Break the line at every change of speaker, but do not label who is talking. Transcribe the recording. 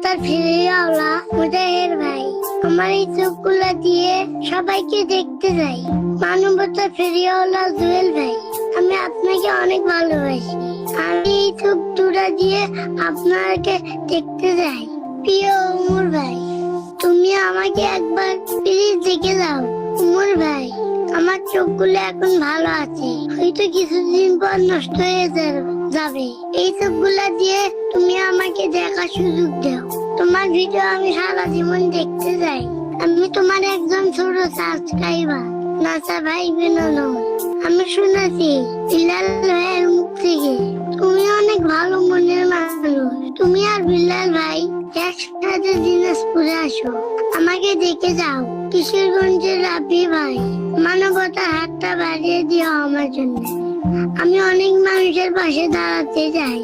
মানবতার ফেরিওয়ালা মুজাহির ভাই, আমার এই চোখগুলা দিয়ে সবাইকে দেখতে যাই। মানবতার ফেরিওয়ালা জুয়েল ভাই, আমি আপনাকে অনেক ভালোবাসি। আমি এই চোখ দুটা দিয়ে আপনাকে দেখতে যাই। প্রিয় উমর ভাই, তুমি আমাকে একবার প্লিজ দেখে যাও। উমর ভাই, আমার চোখগুলো এখন ভালো আছে, হয়তো কিছুদিন পর নষ্ট হয়ে যাবে। এই চোখগুলা দিয়ে তুমি আমাকে দেখার সুযোগ দাও। তোমার ভিডিও আমি সারা জীবন দেখতে যাই। আমি তোমার একজন ছোট সাবস্ক্রাইবার, নাসা ভাই বিনোদন। আমি শুনেছি বিলাল ভাইয়ের মুখ থেকে তুমি অনেক ভালো মনের মানুষ। তুমি আর বিলাল ভাই একসাথে দিনাজপুরে আসো, আমাকে দেখে যাও। কিশোরগঞ্জের রাবি ভাই, মানবতার হাতটা বাড়িয়ে দিও আমার জন্য। আমি অনেক মানুষের পাশে দাঁড়াতে চাই।